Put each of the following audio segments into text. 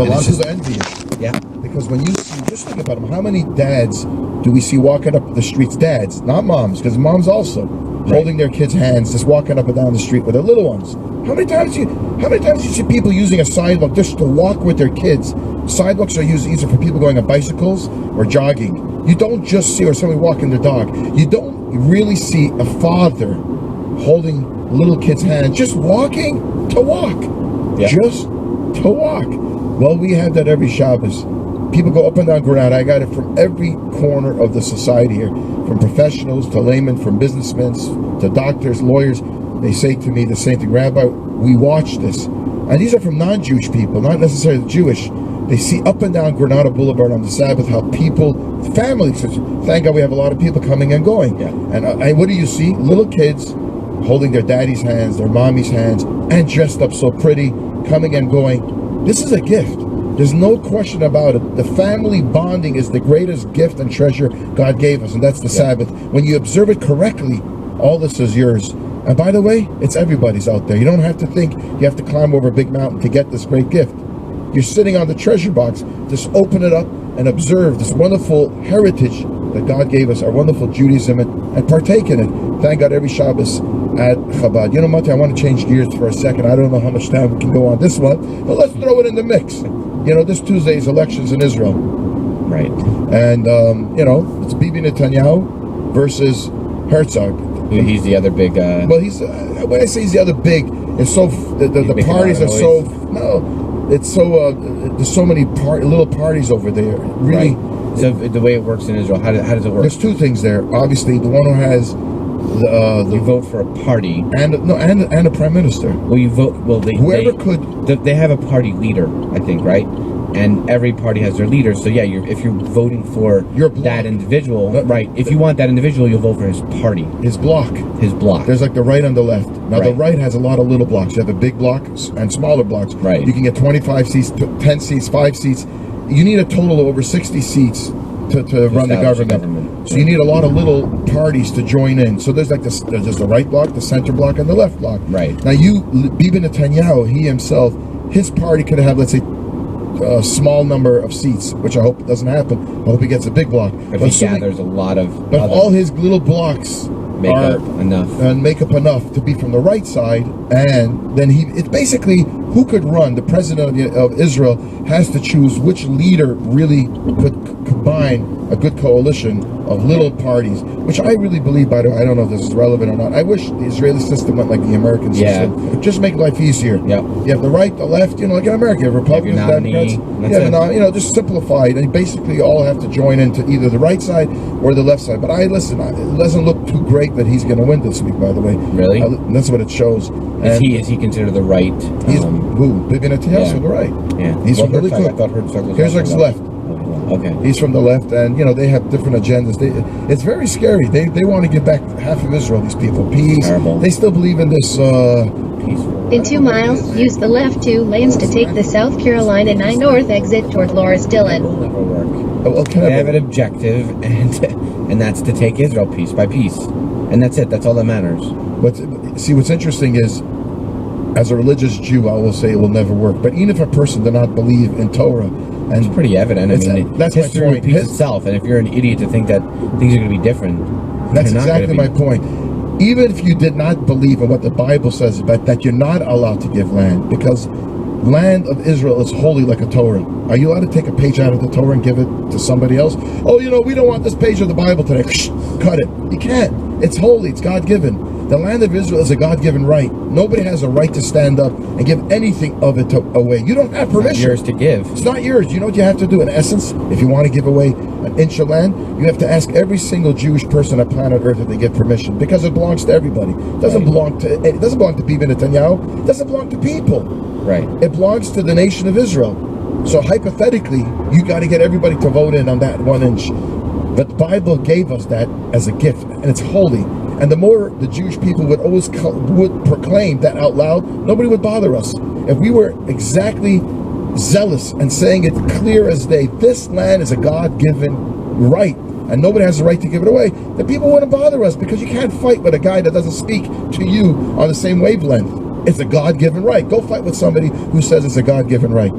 A lot of people envy it. Yeah. Because when you see, just think about them, how many dads do we see walking up the streets? Dads, not moms, because moms also holding their kids' hands, just walking up and down the street with their little ones. How many times do you see people using a sidewalk just to walk with their kids? Sidewalks are used either for people going on bicycles or jogging. You don't just see, or somebody walking their dog. You don't really see a father holding little kids' hands, just walking to walk. Yeah. Just to walk. Well, we have that every Shabbos. People go up and down Granada. I got it from every corner of the society here, from professionals to laymen, from businessmen to doctors, lawyers. They say to me the same thing, Rabbi, we watch this. And these are from non-Jewish people, not necessarily Jewish. They see up and down Granada Boulevard on the Sabbath how people, families, thank God we have a lot of people coming and going. Yeah. And what do you see? Little kids holding their daddy's hands, their mommy's hands, and dressed up so pretty, coming and going. This is a gift. There's no question about it. The family bonding is the greatest gift and treasure God gave us, and that's the Sabbath. When you observe it correctly, all this is yours. And by the way, it's everybody's out there. You don't have to think you have to climb over a big mountain to get this great gift. You're sitting on the treasure box. Just open it up and observe this wonderful heritage that God gave us, our wonderful Judaism, and partake in it. Thank God every Shabbos at Chabad. You know, Motti, I want to change gears for a second. I don't know how much time we can go on this one, but let's throw it in the mix. You know, this Tuesday is elections in Israel. Right. And, you know, it's Bibi Netanyahu versus Herzog. He's the other big... Well, he's... when I say he's the other big, it's so... The parties are so... No, it's so... there's so many little parties over there. Really... Right. So the way it works in Israel, how does it work? There's two things there. Obviously, the one who has... you vote for a party and a prime minister. Well, you vote. Well, they have a party leader, I think, right? And every party has their leader. So yeah, if you're voting for that individual, right? If you want that individual, you'll vote for his party, his block. There's like the right and the left. Now the right has a lot of little blocks. You have a big block and smaller blocks. Right. You can get 25 seats, 10 seats, 5 seats. You need a total of over 60 seats to run the government. So you need a lot of little parties to join in. So there's like there's the right block, the center block, and the left block. Right. Now Bibi Netanyahu, he himself, his party could have, let's say, a small number of seats, which I hope doesn't happen. I hope he gets a big block. But he gathers a lot of... But all his little blocks make up enough to be from the right side, and then it's basically who could run. The president of Israel has to choose which leader really could combine a good coalition of little parties, which I really believe, by the way, I don't know if this is relevant or not. I wish the Israeli system went like the American system. Just make life easier. Yeah. You have the right, the left, like in America, you have Republicans, Democrats. Just simplify it, and basically all have to join into either the right side or the left side. But it doesn't look too great that he's going to win this week, by the way. Really? That's what it shows. Is he considered the right? Bibi Netanyahu's from the right. Yeah. He's from really I thought Herzog's left. Okay. He's from the left, and they have different agendas. It's very scary. They want to give back half of Israel. These people, peace. Terrible. They still believe in this. Peaceful. In 2 miles, use the left 2 lanes to take the South Carolina 9 North exit toward Loris Dillon. It will never work. They have an objective, and that's to take Israel piece by piece, and that's it. That's all that matters. But see, what's interesting is, as a religious Jew, I will say it will never work. But even if a person does not believe in Torah, and it's pretty evident. I mean, that's history my point. repeats itself, and if you're an idiot to think that things are going to be different, that's exactly my point. Even if you did not believe in what the Bible says, but that you're not allowed to give land, because land of Israel is holy like a Torah. Are you allowed to take a page out of the Torah and give it to somebody else? Oh, we don't want this page of the Bible today. Cut it. You can't. It's holy. It's God-given. The land of Israel is a God-given right. Nobody has a right to stand up and give anything of it away. You don't have permission. It's not yours to give. It's not yours. You know what you have to do? In essence, if you want to give away an inch of land, you have to ask every single Jewish person on planet Earth if they give permission, because it belongs to everybody. It doesn't belong to Bibi Netanyahu. It doesn't belong to people. Right. It belongs to the nation of Israel. So hypothetically, you got to get everybody to vote in on that 1 inch. But the Bible gave us that as a gift, and it's holy. And the more the Jewish people would proclaim that out loud, nobody would bother us. If we were exactly zealous and saying it clear as day, this land is a God-given right, and nobody has the right to give it away, the people wouldn't bother us, because you can't fight with a guy that doesn't speak to you on the same wavelength. It's a God-given right. Go fight with somebody who says it's a God-given right.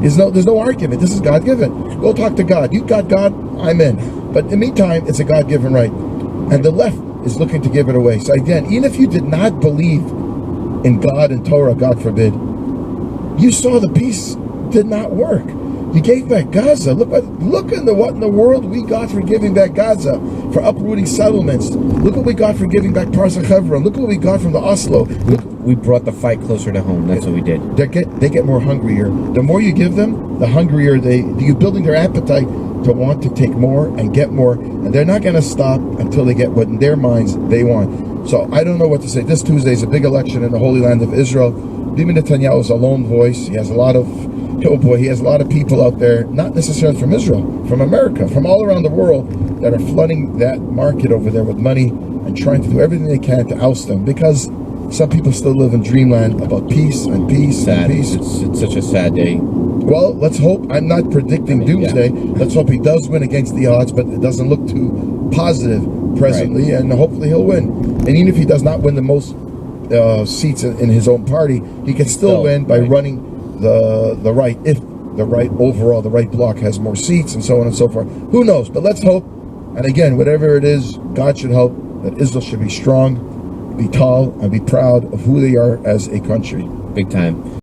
There's no argument. This is God-given. Go talk to God. You got God, I'm in. But in the meantime, it's a God-given right. And the left is looking to give it away. So again, even if you did not believe in God and Torah, God forbid, you saw the peace did not work. You gave back Gaza. Look what in the world we got for giving back Gaza, for uprooting settlements. Look what we got for giving back Parsa Hebron. Look what we got from the Oslo. We brought the fight closer to home. That's what we did. They get more hungrier. The more you give them, the hungrier you're building their appetite to want to take more and get more. And they're not going to stop until they get what in their minds they want. So I don't know what to say. This Tuesday is a big election in the Holy Land of Israel. Bibi Netanyahu is a lone voice. He has a lot of people out there, not necessarily from Israel, from America, from all around the world, that are flooding that market over there with money and trying to do everything they can to oust them, because some people still live in dreamland about peace and peace Sad. and peace. It's such a sad day. Well, let's hope. I'm not predicting doomsday. Yeah. Let's hope he does win against the odds, but it doesn't look too positive presently, and hopefully he'll win. And even if he does not win the most seats in his own party, he can still win by running the right, if the right overall, the right bloc has more seats and so on and so forth. Who knows? But let's hope. And again, whatever it is, God should help that Israel should be strong, be tall, and be proud of who they are as a country. Big time.